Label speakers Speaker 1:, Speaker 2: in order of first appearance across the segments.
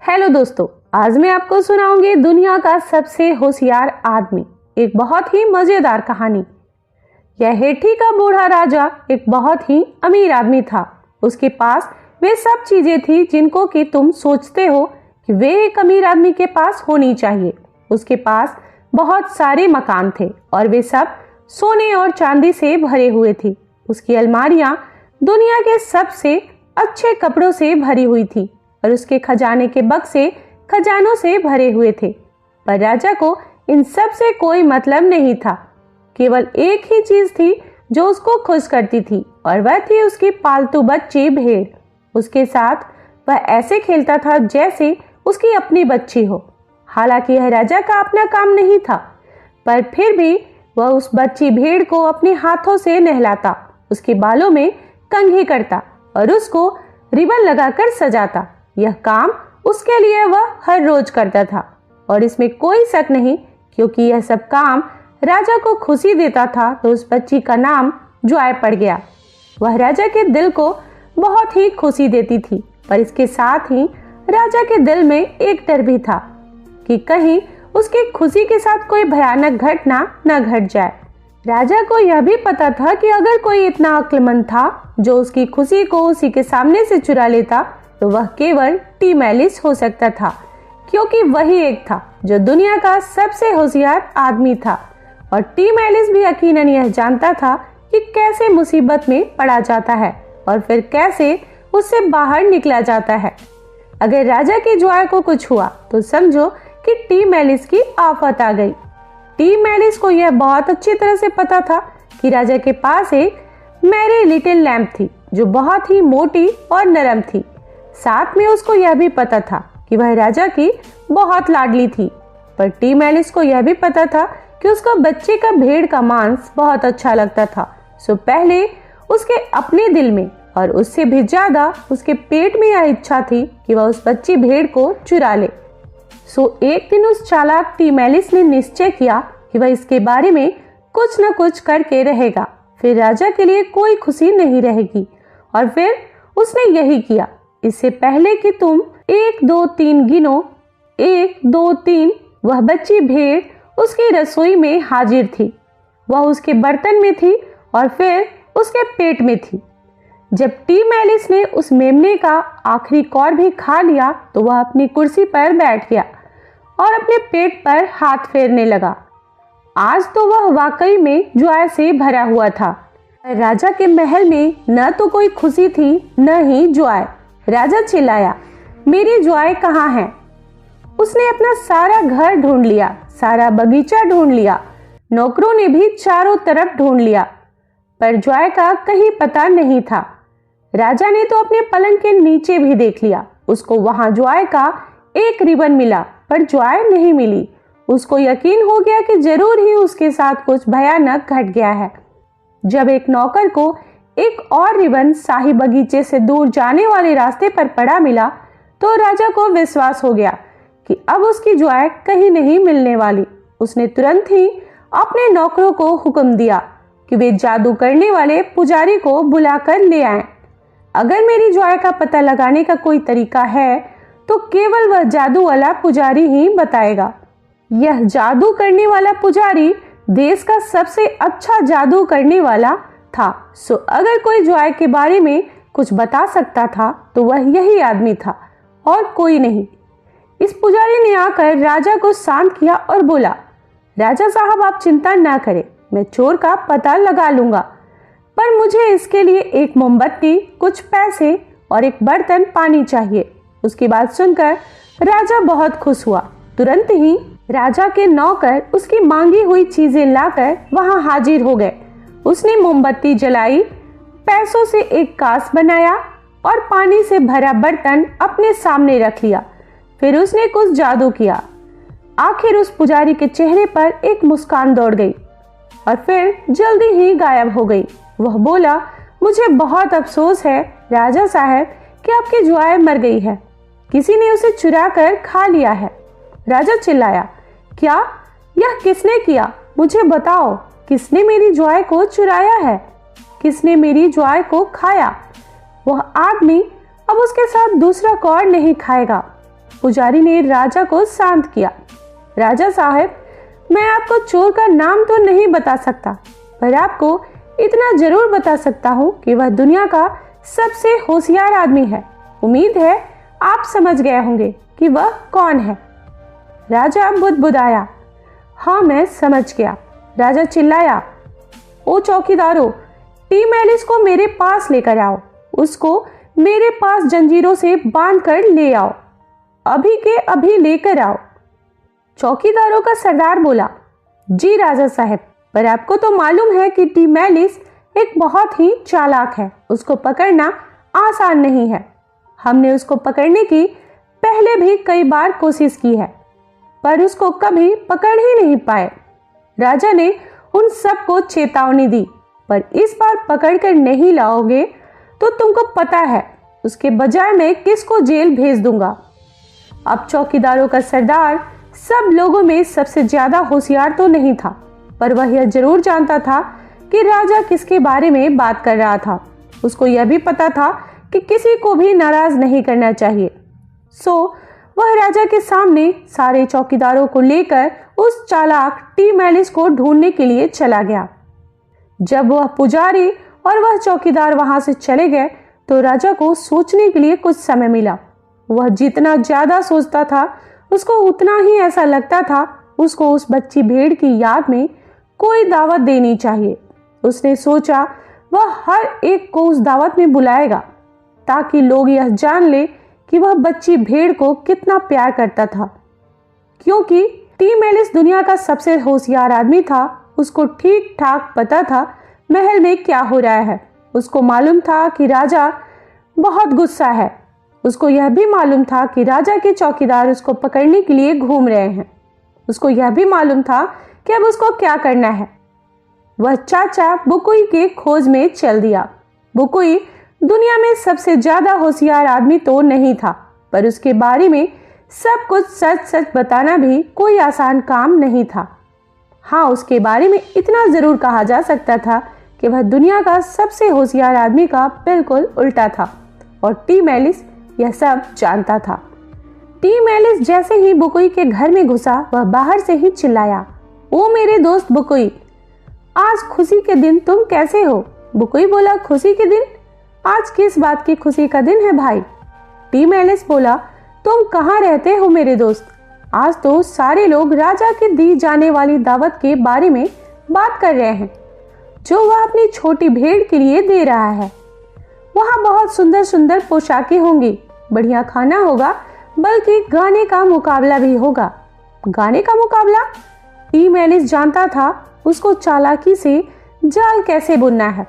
Speaker 1: Hello दोस्तों, आज मैं आपको सुनाऊंगी दुनिया का सबसे होशियार आदमी, एक बहुत ही मजेदार कहानी। यह हेठी का बूढ़ा राजा एक बहुत ही अमीर आदमी था। उसके पास वे सब चीजें थी जिनको कि तुम सोचते हो कि वे एक अमीर आदमी के पास होनी चाहिए। उसके पास बहुत सारे मकान थे और वे सब सोने और चांदी से भरे हुए थे। उसकी अलमारियां दुनिया के सबसे अच्छे कपड़ों से भरी हुई थी और उसके खजाने के बक्से खजानों से भरे हुए थे। पर राजा को इन सब से कोई मतलब नहीं था। केवल एक ही चीज थी जो उसको खुश करती थी और वह थी उसकी पालतू बच्ची भेड़। उसके साथ वह ऐसे खेलता था जैसे उसकी अपनी बच्ची हो। हालांकि यह राजा का अपना काम नहीं था, पर फिर भी वह उस बच्ची भेड़ को अपने हाथों से नहलाता, उसके बालों में कंघी करता और उसको रिबन लगाकर सजाता। यह काम उसके लिए वह हर रोज करता था और इसमें कोई शक नहीं, क्योंकि यह सब काम राजा को खुशी देता था। तो उस बच्ची का नाम जॉय पड़ गया। वह राजा के दिल को बहुत ही खुशी देती थी, पर इसके साथ ही राजा के दिल में एक डर भी था कि कहीं उसकी खुशी के साथ कोई भयानक घटना न घट जाए। राजा को यह भी पता था कि अगर कोई इतना अक्लमंद था जो उसकी खुशी को उसी के सामने से चुरा लेता, तो वह केवल टीम एलिस हो सकता था, क्योंकि वही एक था जो दुनिया का सबसे होशियार आदमी था। और टीम एलिस भी यकीनन यह जानता था कि कैसे मुसीबत में पड़ा जाता है और फिर कैसे उससे बाहर निकला जाता है। अगर राजा की जॉय को कुछ हुआ तो समझो कि टीम एलिस की आफत आ गई। टीम एलिस को यह बहुत अच्छी तरह से पता था कि राजा के पास एक मैरी लिटिल लैम्प थी जो बहुत ही मोटी और नरम थी। साथ में उसको यह भी पता था कि वह राजा की बहुत लाडली थी। पर टीम एलिस को यह भी पता था कि उसको बच्चे का भेड़ का मांस बहुत अच्छा लगता था। सो पहले उसके अपने दिल में और उससे भी ज्यादा उसके पेट में यह इच्छा थी कि वह उस बच्ची भेड़ को चुरा ले। सो एक दिन उस चालाक टीम एलिस ने निश्चय किया कि वह इसके बारे में कुछ न कुछ करके रहेगा, फिर राजा के लिए कोई खुशी नहीं रहेगी। और फिर उसने यही किया। इससे पहले कि तुम 1 2 3 गिनो, 1 2 3, वह बच्ची भेड़ उसकी रसोई में हाजिर थी। वह उसके बर्तन में थी और फिर उसके पेट में थी। जब टीम एलिस ने उस मेमने का आखिरी कौर भी खा लिया तो वह अपनी कुर्सी पर बैठ गया और अपने पेट पर हाथ फेरने लगा। आज तो वह वाकई में जॉय से भरा हुआ था। राजा के महल में न तो कोई खुशी थी न ही जॉय। राजा चिल्लाया, मेरी जॉय कहाँ है? उसने अपना सारा घर ढूंढ लिया, सारा बगीचा ढूंढ लिया, नौकरों ने भी चारों तरफ ढूंढ लिया, पर जॉय का कहीं पता नहीं था। राजा ने तो अपने पलंग के नीचे भी देख लिया। उसको वहां जॉय का एक रिबन मिला, पर जॉय नहीं मिली। उसको यकीन हो गया कि जरूर ही उसके साथ कुछ भयानक घट गया है। जब एक नौकर को एक और रिबन शाही बगीचे से दूर जाने वाले रास्ते पर पड़ा मिला, तो राजा को विश्वास हो गया कि अब उसकी जॉय कहीं नहीं मिलने वाली। उसने तुरंत ही अपने नौकरों को हुक्म दिया कि वे जादू करने वाले पुजारी को बुलाकर ले आएं। अगर मेरी जॉय का पता लगाने का कोई तरीका है तो केवल वह जादू वाला पुजारी ही बताएगा। यह जादू करने वाला पुजारी देश का सबसे अच्छा जादू करने वाला था। सो अगर कोई जॉय के बारे में कुछ बता सकता था तो वह यही आदमी था और कोई नहीं। इस पुजारी ने आकर राजा को शांत किया और बोला, राजा साहब आप चिंता ना करें, मैं चोर का पता लगा लूंगा, पर मुझे इसके लिए एक मोमबत्ती, कुछ पैसे और एक बर्तन पानी चाहिए। उसकी बात सुनकर राजा बहुत खुश हुआ। तुरंत ही राजा के नौकर उसकी मांगी हुई चीजें लाकर वहां हाजिर हो गए। उसने मोमबत्ती जलाई, पैसों से एक कांस बनाया और पानी से भरा बर्तन अपने सामने रख लिया। फिर उसने कुछ जादू किया। आखिर उस पुजारी के चेहरे पर एक मुस्कान दौड़ गई और फिर जल्दी ही गायब हो गई। वह बोला, मुझे बहुत अफसोस है राजा साहब कि आपकी जॉय मर गई है। किसी ने उसे चुरा कर खा लिया है। राजा चिल्लाया, क्या? यह किसने किया? मुझे बताओ, किसने मेरी जॉय को चुराया है? किसने मेरी जॉय को खाया? वह आदमी अब उसके साथ दूसरा कौर नहीं खाएगा। पुजारी ने राजा को शांत किया। राजा साहब, मैं आपको चोर का नाम तो नहीं बता सकता, पर आपको इतना जरूर बता सकता हूँ कि वह दुनिया का सबसे होशियार आदमी है। उम्मीद है आप समझ गए होंगे कि वह कौन है। राजा बुदबुदाया। हाँ, मैं समझ गया। राजा चिल्लाया, ओ चौकीदारों, टीम एलिस को मेरे पास लेकर आओ। उसको मेरे पास जंजीरों से बांधकर ले आओ। अभी के अभी लेकर आओ। चौकीदारों का सरदार बोला, जी राजा साहब, पर आपको तो मालूम है कि टीम एलिस एक बहुत ही चालाक है। उसको पकड़ना आसान नहीं है। हमने उसको पकड़ने की पहले भी कई बार कोशिश की है, पर उसको कभी पकड़ ही नहीं पाए। राजा ने उन सबको चेतावनी दी, पर इस बार पकड़ कर नहीं लाओगे तो तुमको पता है उसके बजाय मैं किसको जेल भेज दूंगा। अब चौकीदारों का सरदार सब लोगों में सबसे ज्यादा होशियार तो नहीं था, पर वह यह जरूर जानता था कि राजा किसके बारे में बात कर रहा था। उसको यह भी पता था कि किसी को भी नाराज नहीं करना चाहिए। सो वह राजा के सामने सारे चौकीदारों को लेकर उस चालाक टीम एलिस को ढूंढने के लिए चला गया। जब वह पुजारी और वह चौकीदार वहां से चले गए तो राजा को सोचने के लिए कुछ समय मिला। वह जितना ज्यादा सोचता था उसको उतना ही ऐसा लगता था उसको उस बच्ची भेड़ की याद में कोई दावत देनी चाहिए। उसने सोचा वह हर एक को उस दावत में बुलाएगा ताकि लोग यह जान ले कि वह बच्ची भेड़ को कितना प्यार करता था। क्योंकि टीम एलिस दुनिया का सबसे होशियार आदमी था, उसको ठीक ठाक पता था महल में क्या हो रहा है। उसको मालूम था कि राजा बहुत गुस्सा है। उसको यह भी मालूम था कि राजा के चौकीदार उसको पकड़ने के लिए घूम रहे हैं। उसको यह भी मालूम था कि अब उसको क्या करना है। वह चाचा बुकुई के खोज में चल दिया। बुकुई दुनिया में सबसे ज्यादा होशियार आदमी तो नहीं था, पर उसके बारे में सब कुछ सच सच बताना भी कोई आसान काम नहीं था। हाँ, उसके बारे में इतना जरूर कहा जा सकता था कि वह दुनिया का सबसे होशियार आदमी का बिल्कुल उल्टा था और टीम एलिस यह सब जानता था। टीम एलिस जैसे ही बुकुई के घर में घुसा वह बाहर से ही चिल्लाया, ओ मेरे दोस्त बुकुई, आज खुशी के दिन तुम कैसे हो? बुकुई बोला, खुशी के दिन? आज किस बात की खुशी का दिन है भाई? टीम एलिस बोला, तुम कहाँ रहते हो मेरे दोस्त? आज तो सारे लोग राजा के दी जाने वाली दावत के बारे में बात कर रहे हैं जो वह अपनी छोटी भेड़ के लिए दे रहा है। वहाँ बहुत सुंदर सुंदर पोशाकें होंगी, बढ़िया खाना होगा, बल्कि गाने का मुकाबला भी होगा। गाने का मुकाबला? टीम एलिस जानता था उसको चालाकी से जाल कैसे बुनना है।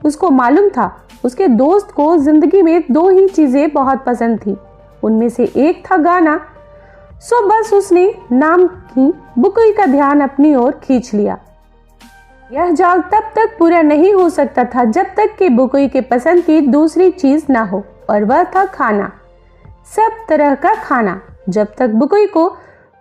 Speaker 1: उसको मालूम था उसके दोस्त को जिंदगी में दो ही चीजें बहुत पसंद थी, उनमें से एक था गाना। सो बस उसने नाम की बुकुई का ध्यान अपनी ओर खींच लिया। यह जाल तब तक पूरा नहीं हो सकता था जब तक कि बुकुई के पसंद की दूसरी चीज ना हो, और वह था खाना, सब तरह का खाना। जब तक बुकुई को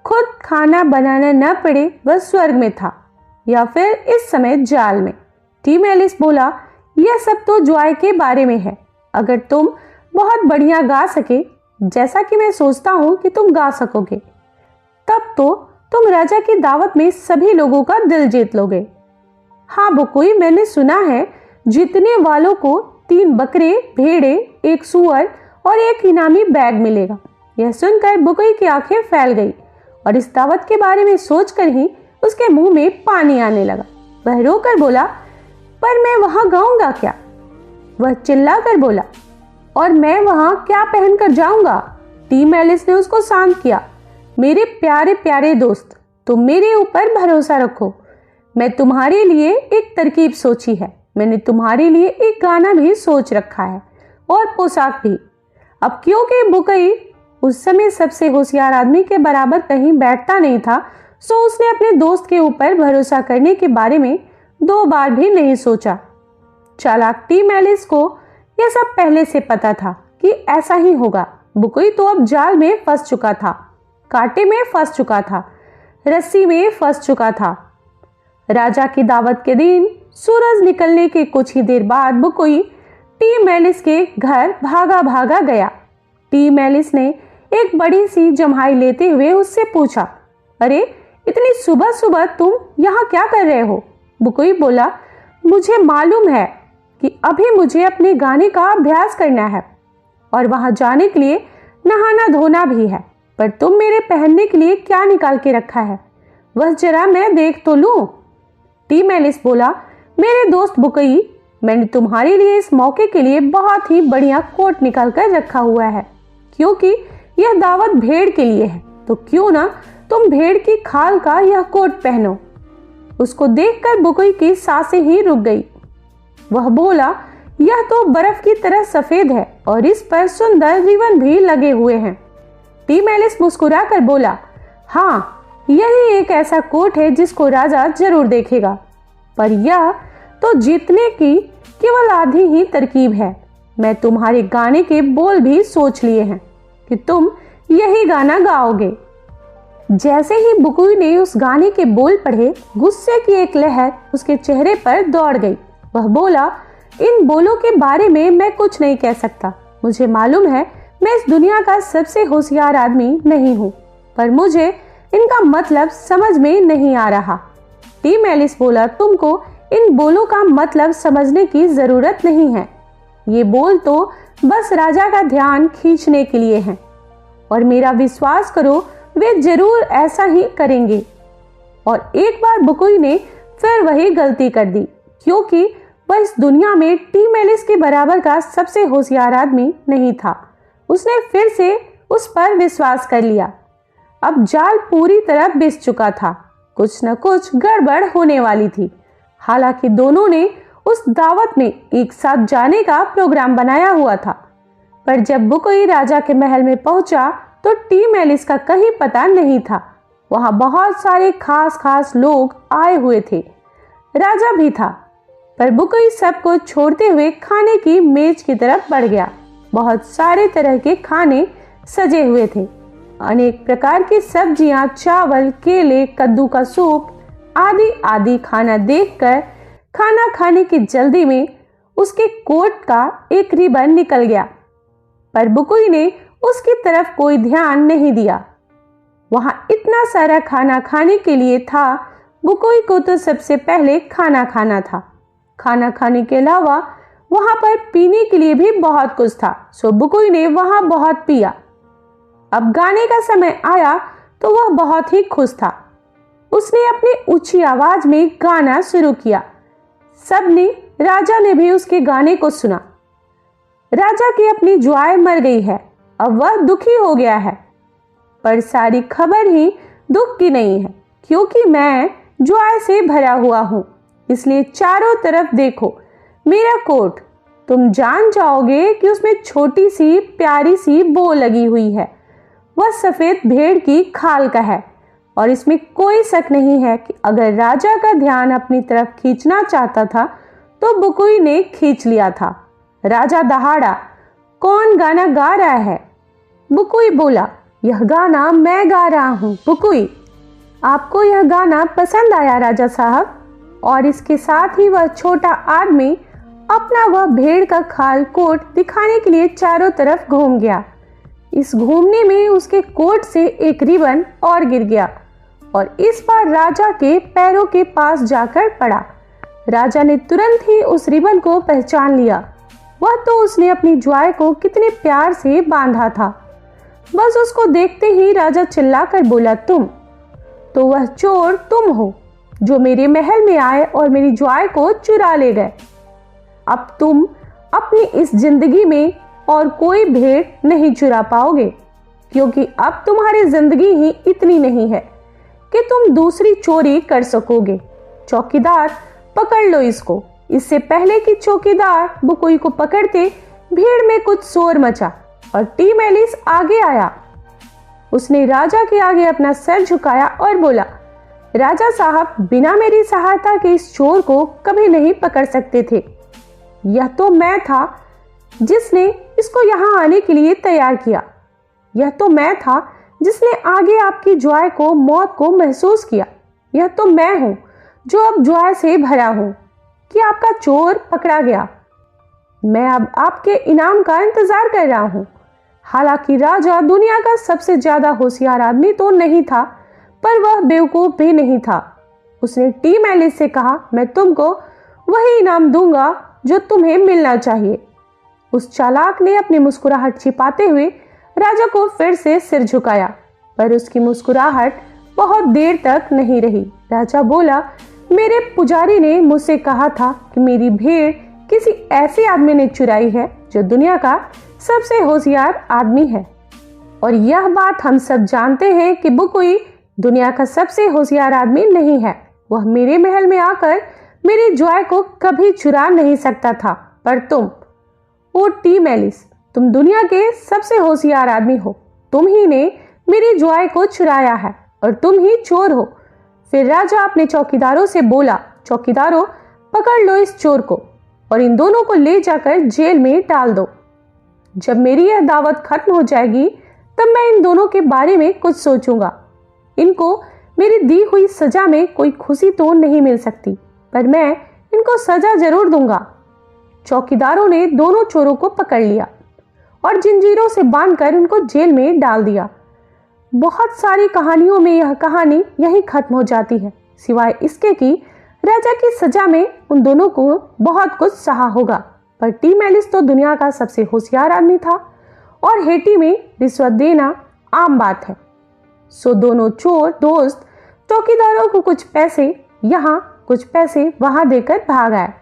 Speaker 1: खुद खाना बनाना न पड़े वह स्वर्ग में था या फिर इस समय जाल में। टीम एलिस बोला, यह सब तो जॉय के बारे में है। अगर तुम बहुत बढ़िया गा सके, जैसा कि मैं सोचता हूं कि तुम गा सकोगे, तब तो तुम राजा की दावत में सभी लोगों का दिल जीत लोगे। हाँ बुकुई, मैंने सुना है जीतने वालों को 3 बकरे, भेड़े, 1 सूअर और 1 इनामी बैग मिलेगा। यह सुनकर बुकुई की आंखें फैल गई और इस दावत के बारे में सोचकर ही उसके मुंह में पानी आने लगा। वह रोकर बोला, पर मैं वहां गाऊंगा क्या? वह चिल्लाकर बोला, और मैं वहां क्या पहनकर जाऊंगा? टीम एलिस ने उसको शांत किया। मेरे प्यारे प्यारे दोस्त, तुम मेरे ऊपर भरोसा रखो। मैं तुम्हारे लिए एक तरकीब सोची है। मैंने तुम्हारे लिए एक गाना भी सोच रखा है और पोशाक भी। अब क्योंकि बुकुई उस समय सबसे होशियार आदमी के बराबर कहीं बैठता नहीं था, सो उसने अपने दोस्त के ऊपर भरोसा करने के बारे में 2 बार भी नहीं सोचा। चालाक टीम एलिस को यह सब पहले से पता था कि ऐसा ही होगा। बुकुई तो अब जाल में फंस चुका था, कांटे में फंस चुका था, रस्सी में फंस चुका था। राजा की दावत के दिन सूरज निकलने के कुछ ही देर बाद बुकुई टीम एलिस के घर भागा भागा गया। टीम एलिस ने एक बड़ी सी जम्हाई लेते हुए उससे पूछा, अरे इतनी सुबह सुबह तुम यहाँ क्या कर रहे हो? बुकुई बोला, मुझे मालूम है कि अभी मुझे अपने गाने का अभ्यास करना है और वहां जाने के लिए नहाना धोना भी है, पर तुम मेरे पहनने के लिए क्या निकाल के रखा है, बस जरा मैं देख तो लूं। टीम एलिस बोला, मेरे दोस्त बुकुई, मैंने तुम्हारे लिए इस मौके के लिए बहुत ही बढ़िया कोट निकाल कर रखा हुआ है, क्योंकि यह दावत भेड़ के लिए है, तो क्यों ना तुम भेड़ की खाल का यह कोट पहनो। उसको देखकर बुकुई की सांसें ही रुक गई। वह बोला, यह तो बर्फ की तरह सफेद है और इस पर सुंदर रिबन भी लगे हुए हैं। टीम एलिस मुस्कुराकर बोला, हाँ, यही एक ऐसा कोट है जिसको राजा जरूर देखेगा, पर यह तो जीतने की केवल आधी ही तरकीब है। मैं तुम्हारे गाने के बोल भी सोच लिए हैं कि तुम यही गाना गाओगे। जैसे ही बुकुई ने उस गाने के बोल पढ़े, गुस्से की एक लहर उसके चेहरे पर दौड़ गई। वह बोला, इन बोलों के बारे में मैं कुछ नहीं कह सकता। मुझे मालूम है मैं इस दुनिया का सबसे होशियार आदमी नहीं हूँ, पर मुझे इनका मतलब समझ में नहीं आ रहा। टीम एलिस बोला, तुमको इन बोलों का मतलब समझने की जरूरत नहीं है। ये बोल तो बस राजा का ध्यान खींचने के लिए हैं, और मेरा विश्वास करो वे जरूर ऐसा ही करेंगे। और एक बार बुकुई ने फिर वही गलती कर दी, क्योंकि वह इस दुनिया में टीम एलिस के बराबर का सबसे होशियार आदमी नहीं था। उसने फिर से उस पर विश्वास कर लिया। अब जाल पूरी तरह बिछ चुका था, कुछ न कुछ गड़बड़ होने वाली थी। हालांकि दोनों ने उस दावत में एक साथ जाने का प्रोग्राम बनाया हुआ था, पर जब बुकुई राजा के महल में पहुंचा तो टीम एलिस का कहीं पता नहीं था। वहां बहुत सारे खास लोग आए हुए थे, राजा भी था, पर बुकुई सबको छोड़ते हुए खाने की मेज की तरफ बढ़ गया। बहुत सारे तरह के खाने सजे हुए थे, अनेक प्रकार की सब्जियां, चावल, केले, कद्दू का सूप आदि आदि। खाना देखकर खाना खाने की जल्दी में उसके कोट का एक रिबन निकल गया, पर बुकुई ने उसकी तरफ कोई ध्यान नहीं दिया। वहां इतना सारा खाना खाने के लिए था, बुकुई को तो सबसे पहले खाना खाना था। खाना खाने के अलावा वहां पर पीने के लिए भी बहुत कुछ था, सो बुकुई ने वहां बहुत पिया। अब गाने का समय आया तो वह बहुत ही खुश था। उसने अपनी ऊंची आवाज में गाना शुरू किया। सबने, राजा ने भी उसके गाने को सुना। राजा की अपनी जुआएं मर गई है, अब वह दुखी हो गया है, पर सारी खबर ही दुख की नहीं है, क्योंकि मैं जुआएं से भरा हुआ हूं। इसलिए चारों तरफ देखो मेरा कोट, तुम जान जाओगे कि उसमें छोटी सी प्यारी सी बो लगी हुई है। वह सफेद भेड़ की खाल का है, और इसमें कोई शक नहीं है कि अगर राजा का ध्यान अपनी तरफ खींचना चाहता था तो बुकुई ने खींच लिया था। राजा दहाड़ा, कौन गाना गा रहा है? बुकुई बोला, यह गाना मैं गा रहा हूँ। बुकुई, आपको यह गाना पसंद आया राजा साहब? और इसके साथ ही वह छोटा आदमी अपना वह भेड़ का खाल कोट दिखाने के लिए चारों तरफ घूम गया। इस घूमने में उसके कोट से एक रिबन और गिर गया और इस बार राजा के पैरों के पास जाकर पड़ा। राजा ने तुरंत ही उस रिबन को पहचान लिया। वह तो उसने अपनी जुआएं को कितने प्यार से बांधा था। बस उसको देखते ही राजा चिल्लाकर बोला, तुम तो वह चोर तुम हो जो मेरे महल में आए और मेरी जुआएं को चुरा ले गए। अब तुम अपनी इस जिंदगी में और कोई भेड़ नहीं चुरा पाओगे, क्योंकि अब तुम्हारी जिंदगी ही इतनी नहीं है कि तुम दूसरी चोरी कर सकोगे। चौकीदार, पकड़ लो इसको। इससे पहले कि चौकीदार बुकुई को पकड़ते, भीड़ में कुछ शोर मचा और टीम एलिस आगे आया। उसने राजा के आगे अपना सर झुकाया और बोला, राजा साहब, बिना मेरी सहायता के इस चोर को कभी नहीं पकड़ सकते थे। यह तो मैं था जिसने इसको यहाँ आने के लिए तैयार किया। यह तो मैं था जिसने आगे आपकी जुआएं को, मौत को महसूस किया। यह तो मैं हूं जो अब जुआएं से भरा हूं कि आपका चोर पकड़ा गया। मैं अब आपके इनाम का इंतजार कर रहा हूं। हालांकि राजा दुनिया का सबसे ज्यादा होशियार आदमी तो नहीं था, पर वह बेवकूफ भी नहीं था। उसने टीम एलिस से कहा, मैं तुमको वही इनाम दूंगा जो तुम्हें मिलना चाहिए। उस चालाक ने अपनी मुस्कुराहट छिपाते हुए राजा को फिर से सिर झुकाया, पर उसकी मुस्कुराहट बहुत देर तक नहीं रही। राजा बोला, मेरे पुजारी ने मुझसे कहा था कि मेरी भेड़ किसी ऐसे आदमी ने चुराई है जो दुनिया का सबसे होशियार आदमी है। और यह बात हम सब जानते हैं कि बुकुई दुनिया का सबसे होशियार आदमी नहीं है। वह मेरे महल में आकर मेरी जॉय को कभी चुरा नहीं सकता था। पर तुम, ओ टीम एलिस, तुम दुनिया के सबसे होशियार आदमी हो। तुम ही ने मेरी जॉय को चुराया है और तुम ही चोर हो। फिर राजा अपने चौकीदारों से बोला, चौकीदारों, पकड़ लो इस चोर को और इन दोनों को ले जाकर जेल में डाल दो। जब मेरी यह दावत खत्म हो जाएगी तब मैं इन दोनों के बारे में कुछ सोचूंगा। इनको मेरी दी हुई सजा में कोई खुशी तो नहीं मिल सकती, पर मैं इनको सजा जरूर दूंगा। चौकीदारों ने दोनों चोरों को पकड़ लिया और जंजीरों से बांधकर उनको जेल में डाल दिया। बहुत सारी कहानियों में यह कहानी यहीं खत्म हो जाती है, सिवाय इसके कि राजा की सजा में उन दोनों को बहुत कुछ सहा होगा। पर टीम एलिस तो दुनिया का सबसे होशियार आदमी था और हेटी में रिश्वत देना आम बात है। सो दोनों चोर दोस्त चौकीदारों को कुछ पैसे यहाँ कुछ पैसे वहां देकर भाग आए।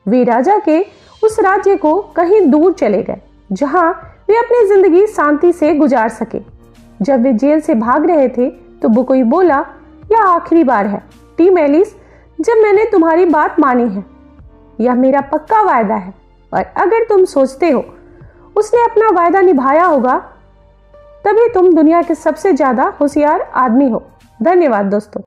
Speaker 1: वे राजा के उस राज्य को कहीं दूर चले गए जहां वे अपनी जिंदगी शांति से गुजार सके। जब वे जेल से भाग रहे थे तो बुकुई बोला, यह आखिरी बार है टीम एलिस जब मैंने तुम्हारी बात मानी है। यह मेरा पक्का वायदा है और अगर तुम सोचते हो उसने अपना वायदा निभाया होगा तभी तुम दुनिया के सबसे ज्यादा होशियार आदमी हो। धन्यवाद दोस्तों।